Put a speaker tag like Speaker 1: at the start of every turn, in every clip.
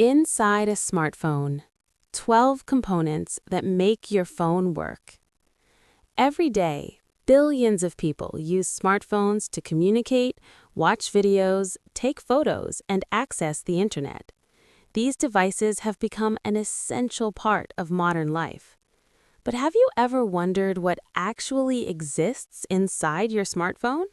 Speaker 1: Inside a smartphone, 12 components that make your phone work. Every day, billions of people use smartphones to communicate, watch videos, take photos, and access the internet. These devices have become an essential part of modern life. But have you ever wondered what actually exists inside your smartphone?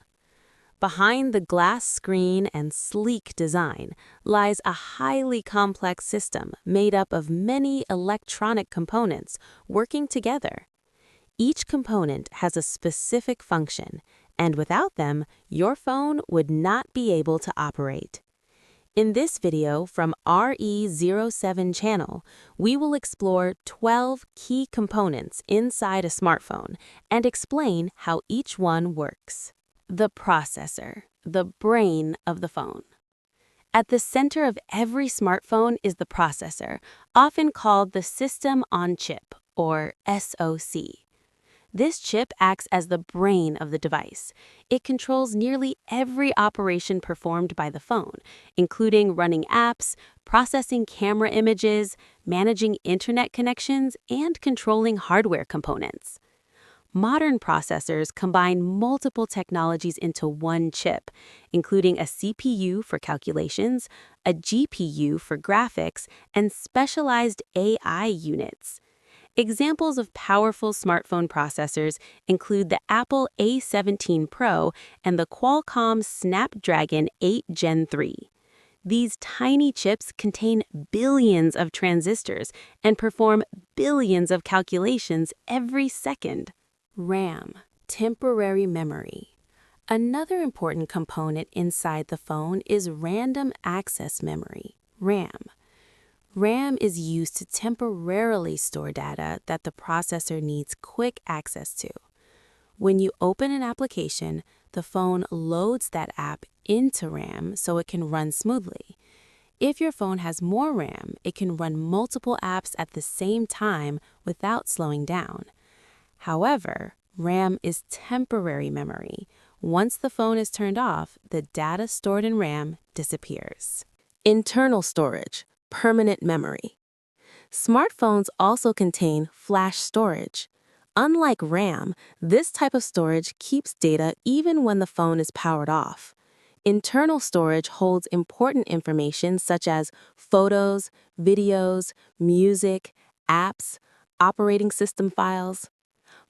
Speaker 1: Behind the glass screen and sleek design lies a highly complex system made up of many electronic components working together. Each component has a specific function, and without them, your phone would not be able to operate. In this video from RE07 Channel, we will explore 12 key components inside a smartphone and explain how each one works. The processor, the brain of the phone. At the center of every smartphone is the processor, often called the System on Chip, or SoC. This chip acts as the brain of the device. It controls nearly every operation performed by the phone, including running apps, processing camera images, managing internet connections, and controlling hardware components. Modern processors combine multiple technologies into one chip, including a CPU for calculations, a GPU for graphics, and specialized AI units. Examples of powerful smartphone processors include the Apple A17 Pro and the Qualcomm Snapdragon 8 Gen 3. These tiny chips contain billions of transistors and perform billions of calculations every second. RAM, temporary memory. Another important component inside the phone is random access memory, RAM. RAM is used to temporarily store data that the processor needs quick access to. When you open an application, the phone loads that app into RAM so it can run smoothly. If your phone has more RAM, it can run multiple apps at the same time without slowing down. However, RAM is temporary memory. Once the phone is turned off, the data stored in RAM disappears. Internal storage, permanent memory. Smartphones also contain flash storage. Unlike RAM, this type of storage keeps data even when the phone is powered off. Internal storage holds important information such as photos, videos, music, apps, operating system files.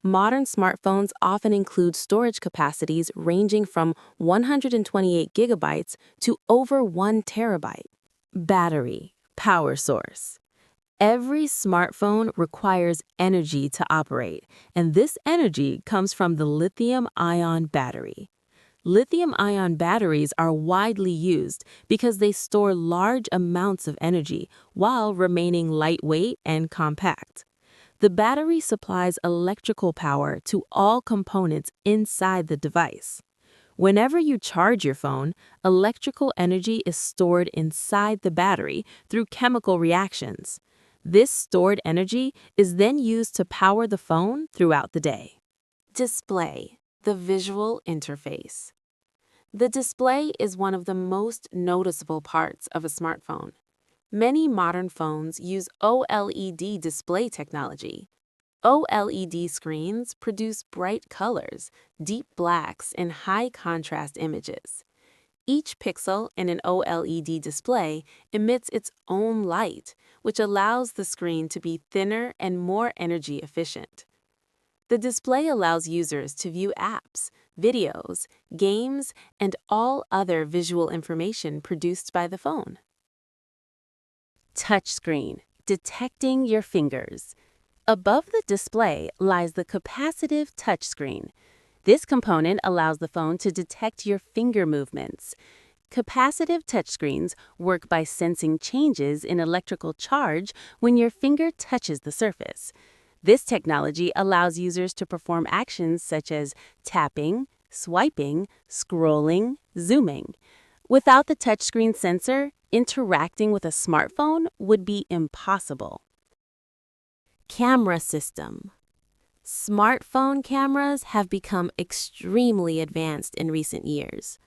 Speaker 1: Modern smartphones often include storage capacities ranging from 128 gigabytes to over 1 terabyte. Battery, power source. Every smartphone requires energy to operate, and this energy comes from the lithium-ion battery. Lithium-ion batteries are widely used because they store large amounts of energy while remaining lightweight and compact. The battery supplies electrical power to all components inside the device. Whenever you charge your phone, electrical energy is stored inside the battery through chemical reactions. This stored energy is then used to power the phone throughout the day. Display, the visual interface. The display is one of the most noticeable parts of a smartphone. Many modern phones use OLED display technology. OLED screens produce bright colors, deep blacks, and high-contrast images. Each pixel in an OLED display emits its own light, which allows the screen to be thinner and more energy efficient. The display allows users to view apps, videos, games, and all other visual information produced by the phone. Touchscreen, detecting your fingers. Above the display lies the capacitive touchscreen. This component allows the phone to detect your finger movements. Capacitive touchscreens work by sensing changes in electrical charge when your finger touches the surface. This technology allows users to perform actions such as tapping, swiping, scrolling, zooming. Without the touchscreen sensor, interacting with a smartphone would be impossible. Camera system. Smartphone cameras have become extremely advanced in recent years.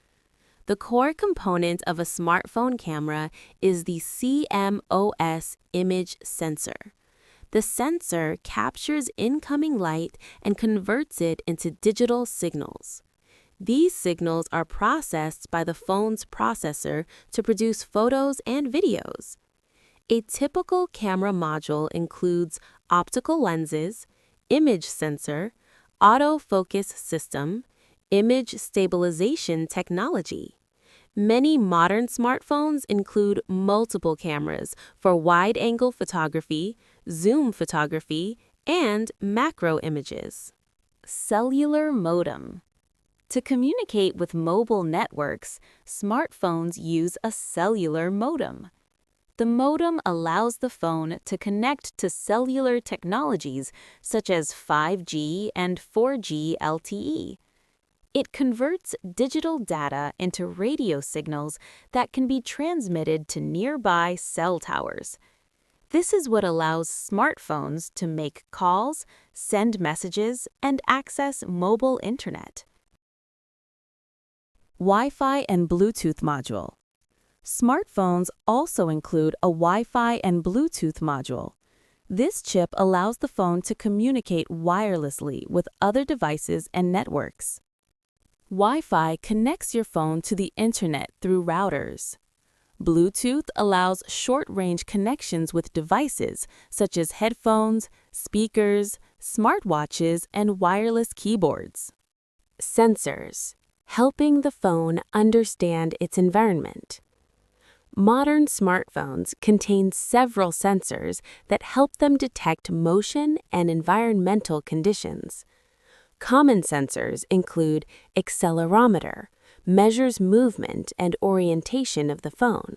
Speaker 1: The core component of a smartphone camera is the CMOS image sensor. The sensor captures incoming light and converts it into digital signals. These signals are processed by the phone's processor to produce photos and videos. A typical camera module includes optical lenses, image sensor, autofocus system, image stabilization technology. Many modern smartphones include multiple cameras for wide-angle photography, zoom photography, and macro images. Cellular modem. To communicate with mobile networks, smartphones use a cellular modem. The modem allows the phone to connect to cellular technologies such as 5G and 4G LTE. It converts digital data into radio signals that can be transmitted to nearby cell towers. This is what allows smartphones to make calls, send messages, and access mobile internet. Wi-Fi and Bluetooth module. Smartphones also include a Wi-Fi and Bluetooth module. This chip allows the phone to communicate wirelessly with other devices and networks. Wi-Fi connects your phone to the internet through routers. Bluetooth allows short-range connections with devices such as headphones, speakers, smartwatches, and wireless keyboards. Sensors, helping the phone understand its environment. Modern smartphones contain several sensors that help them detect motion and environmental conditions. Common sensors include accelerometer, measures movement and orientation of the phone.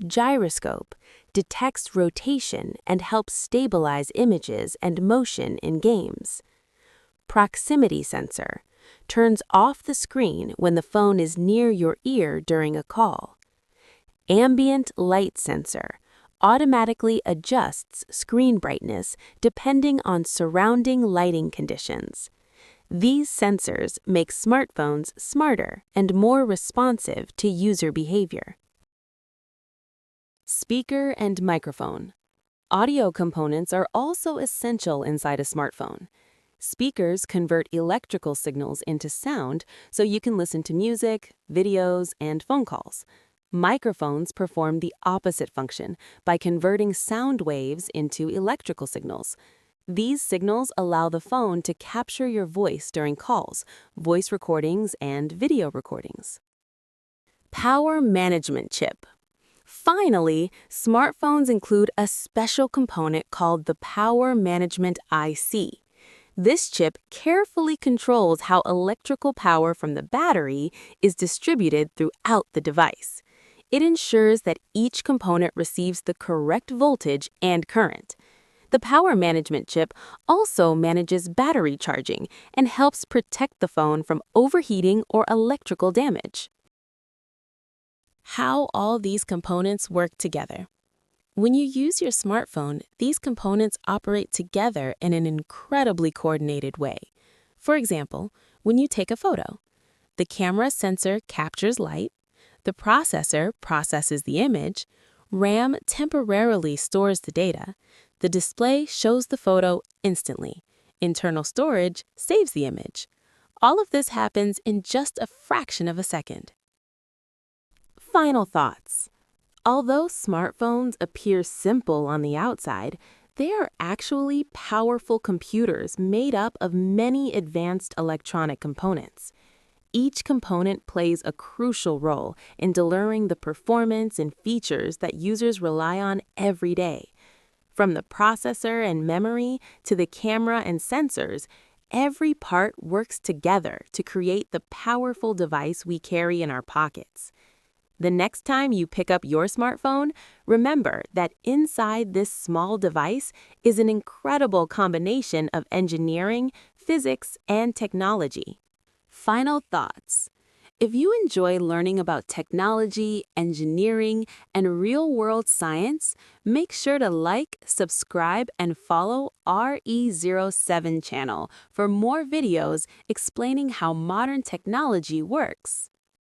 Speaker 1: Gyroscope, detects rotation and helps stabilize images and motion in games. Proximity sensor, turns off the screen when the phone is near your ear during a call. Ambient light sensor, automatically adjusts screen brightness depending on surrounding lighting conditions. These sensors make smartphones smarter and more responsive to user behavior. Speaker and microphone. Audio components are also essential inside a smartphone. Speakers convert electrical signals into sound so you can listen to music, videos, and phone calls. Microphones perform the opposite function by converting sound waves into electrical signals. These signals allow the phone to capture your voice during calls, voice recordings, and video recordings. Power management chip. Finally, smartphones include a special component called the Power Management IC. This chip carefully controls how electrical power from the battery is distributed throughout the device. It ensures that each component receives the correct voltage and current. The power management chip also manages battery charging and helps protect the phone from overheating or electrical damage. How all these components work together. When you use your smartphone, these components operate together in an incredibly coordinated way. For example, when you take a photo, the camera sensor captures light, the processor processes the image, RAM temporarily stores the data, the display shows the photo instantly, internal storage saves the image. All of this happens in just a fraction of a second. Final thoughts. Although smartphones appear simple on the outside, they are actually powerful computers made up of many advanced electronic components. Each component plays a crucial role in delivering the performance and features that users rely on every day. From the processor and memory to the camera and sensors, every part works together to create the powerful device we carry in our pockets. The next time you pick up your smartphone, remember that inside this small device is an incredible combination of engineering, physics, and technology. Final thoughts. If you enjoy learning about technology, engineering, and real-world science, make sure to like, subscribe, and follow RE07 Channel for more videos explaining how modern technology works.